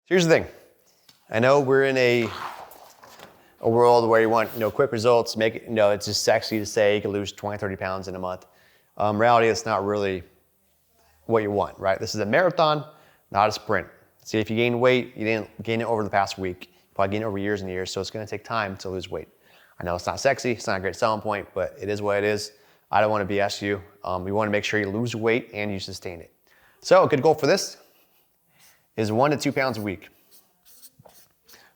Here's the thing. I know we're in a world where you want, quick results, make it, it's just sexy to say you can lose 20, 30 pounds in a month. Reality, it's not really what you want, right? This is a marathon, not a sprint. See, if you gain weight, you didn't gain it over the past week. You probably gained it over years and years, so it's gonna take time to lose weight. I know it's not sexy, it's not a great selling point, but it is what it is. I don't wanna BS you. We wanna make sure you lose weight and you sustain it. So a good goal for this is 1 to 2 pounds a week.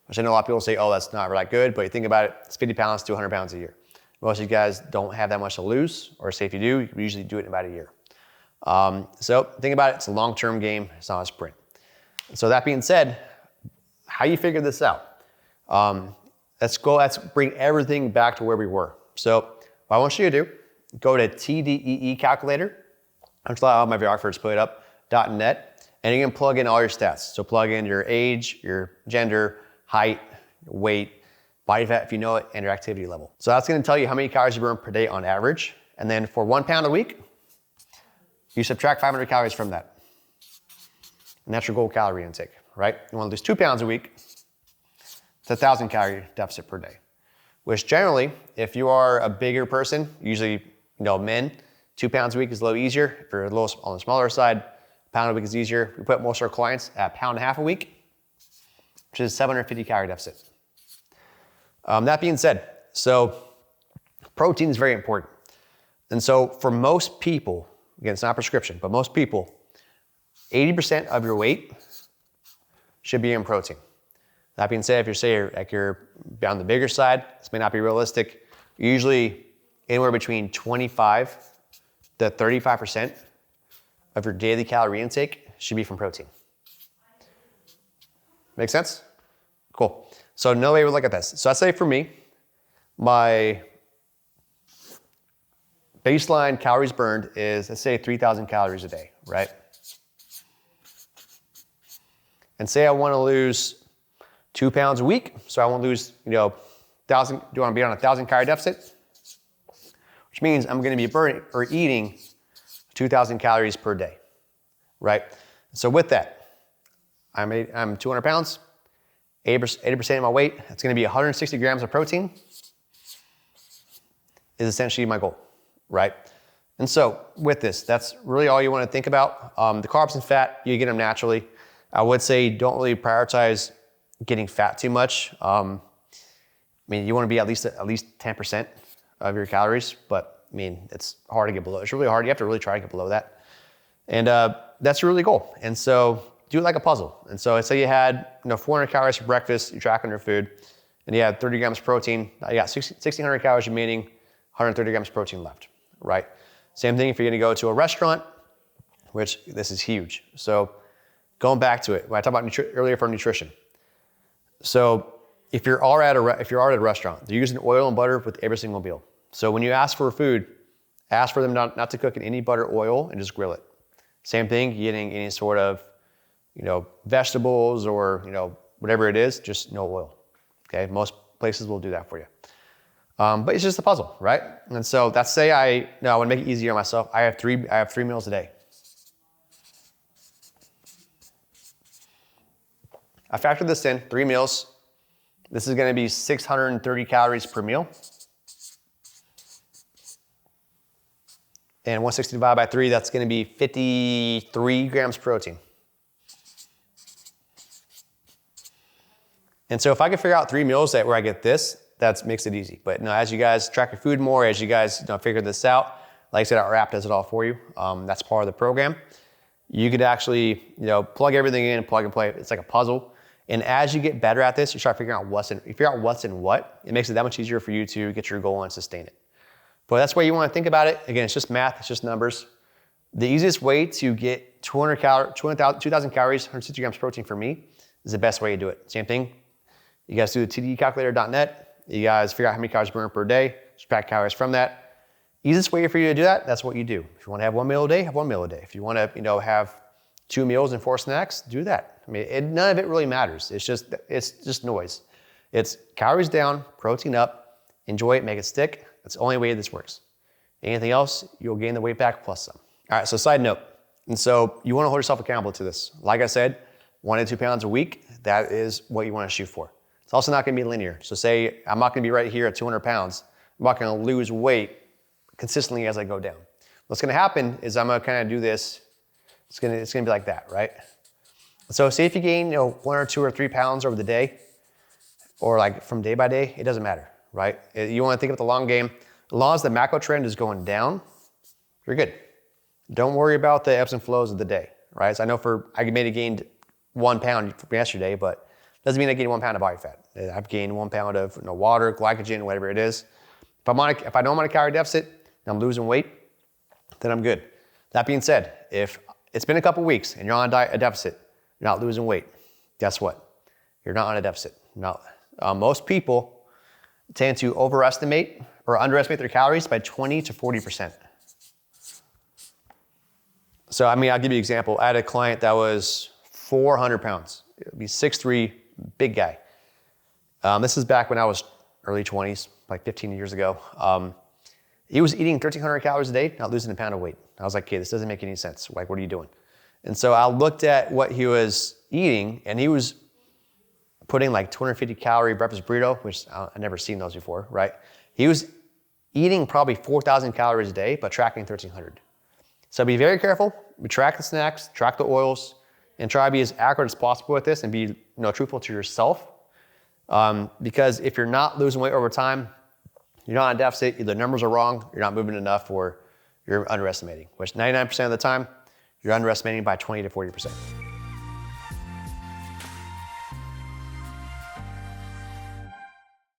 Which I know a lot of people say, oh, that's not really good, but you think about it, it's 50 pounds to 100 pounds a year. Most of you guys don't have that much to lose, or say if you do, you can usually do it in about a year. So think about it, it's a long-term game, it's not a sprint. So that being said, how you figure this out? Let's bring everything back to where we were. So what I want you to do, go to TDEE calculator, I'm just allowing my videographers put it up, .net, and you can plug in all your stats. So plug in your age, your gender, height, weight, body fat if you know it, and your activity level. So that's gonna tell you how many calories you burn per day on average. And then for 1 pound a week, you subtract 500 calories from that. And that's your goal calorie intake, right? You wanna lose 2 pounds a week, it's a 1,000 calorie deficit per day. Which generally, if you are a bigger person, usually men, 2 pounds a week is a little easier. If you're a little on the smaller side, a pound a week is easier. We put most of our clients at 1.5 pounds a week, which is 750 calorie deficit. That being said, so protein is very important. And so for most people, again, it's not prescription, but most people, 80% of your weight should be in protein. That being said, if you're on the bigger side, this may not be realistic. Usually anywhere between 25 to 35% of your daily calorie intake should be from protein. Make sense? Cool. So another way we look at this. So I say for me, my baseline calories burned is, let's say 3,000 calories a day, right? And say I want to lose 2 pounds a week. So I want to lose, 1,000, do you want to be on a 1,000 calorie deficit? Which means I'm going to be burning or eating 2,000 calories per day, right? So with that, I'm 200 pounds, 80% of my weight, that's gonna be 160 grams of protein, is essentially my goal, right? And so with this, that's really all you wanna think about. The carbs and fat, you get them naturally. I would say don't really prioritize getting fat too much. You wanna be at least 10% of your calories, but it's hard to get below. It's really hard, you have to really try to get below that. And that's your really goal. And so do it like a puzzle. And so let's say you had 400 calories for breakfast, you're tracking your food, and you had 30 grams of protein. You got 1,600 calories remaining, 130 grams of protein left, right? Same thing if you're gonna go to a restaurant, which this is huge. So going back to it, when I talked about earlier for nutrition. So if you're already at a restaurant, they're using oil and butter with every single meal. So when you ask for food, ask for them not to cook in any butter or oil and just grill it. Same thing, getting any sort of vegetables or, whatever it is, just no oil, okay? Most places will do that for you. But it's just a puzzle, right? And so I want to make it easier on myself. I have three meals a day. I factored this in, 3 meals. This is gonna be 630 calories per meal. And 160 divided by 3, that's gonna be 53 grams protein. And so if I can figure out 3 meals where I get this, that makes it easy. But as you guys track your food more, as you guys figure this out, like I said, our app does it all for you. That's part of the program. You could actually, plug everything in, plug and play. It's like a puzzle. And as you get better at this, you start figuring out what's in what, it makes it that much easier for you to get your goal and sustain it. But that's why you want to think about it. Again, it's just math, it's just numbers. The easiest way to get 2,000 calories, 160 grams protein for me is the best way to do it. Same thing. You guys do the tdcalculator.net. You guys figure out how many calories burned per day, subtract calories from that. Easiest way for you to do that, that's what you do. If you want to have 1 meal a day, have 1 meal a day. If you want to, have 2 meals and 4 snacks, do that. None of it really matters. It's just noise. It's calories down, protein up, enjoy it, make it stick. That's the only way this works. Anything else, you'll gain the weight back plus some. All right, so side note. And so you want to hold yourself accountable to this. Like I said, 1 to 2 pounds a week. that is what you want to shoot for. It's also not going to be linear. So say I'm not going to be right here at 200 pounds. I'm not going to lose weight consistently as I go down. What's going to happen is I'm going to kind of do this. It's going to be like that, right? So say if you gain 1 or 2 or 3 pounds over the day, or like from day by day, it doesn't matter, right? You want to think of the long game. As long as the macro trend is going down, you're good. Don't worry about the ebbs and flows of the day, right? So I know I may have gained 1 pound from yesterday, but doesn't mean I gained 1 pound of body fat. I've gained 1 pound of water, glycogen, whatever it is. If I know I'm on a calorie deficit and I'm losing weight, then I'm good. That being said, if it's been a couple weeks and you're on a deficit, you're not losing weight, guess what? You're not on a deficit. Most people tend to overestimate or underestimate their calories by 20 to 40%. So, I'll give you an example. I had a client that was 400 pounds. It'd be 6'3", big guy. This is back when I was early 20s, like 15 years ago. He was eating 1,300 calories a day, not losing a pound of weight. I was like, okay, this doesn't make any sense. Like, what are you doing? And so I looked at what he was eating, and he was putting like 250 calorie breakfast burrito, which I've never seen those before, right? He was eating probably 4,000 calories a day, but tracking 1,300. So be very careful. Track the snacks, track the oils, and try to be as accurate as possible with this and be truthful to yourself. Because if you're not losing weight over time, you're not on a deficit, either the numbers are wrong, you're not moving enough, or you're underestimating, which 99% of the time, you're underestimating by 20 to 40%.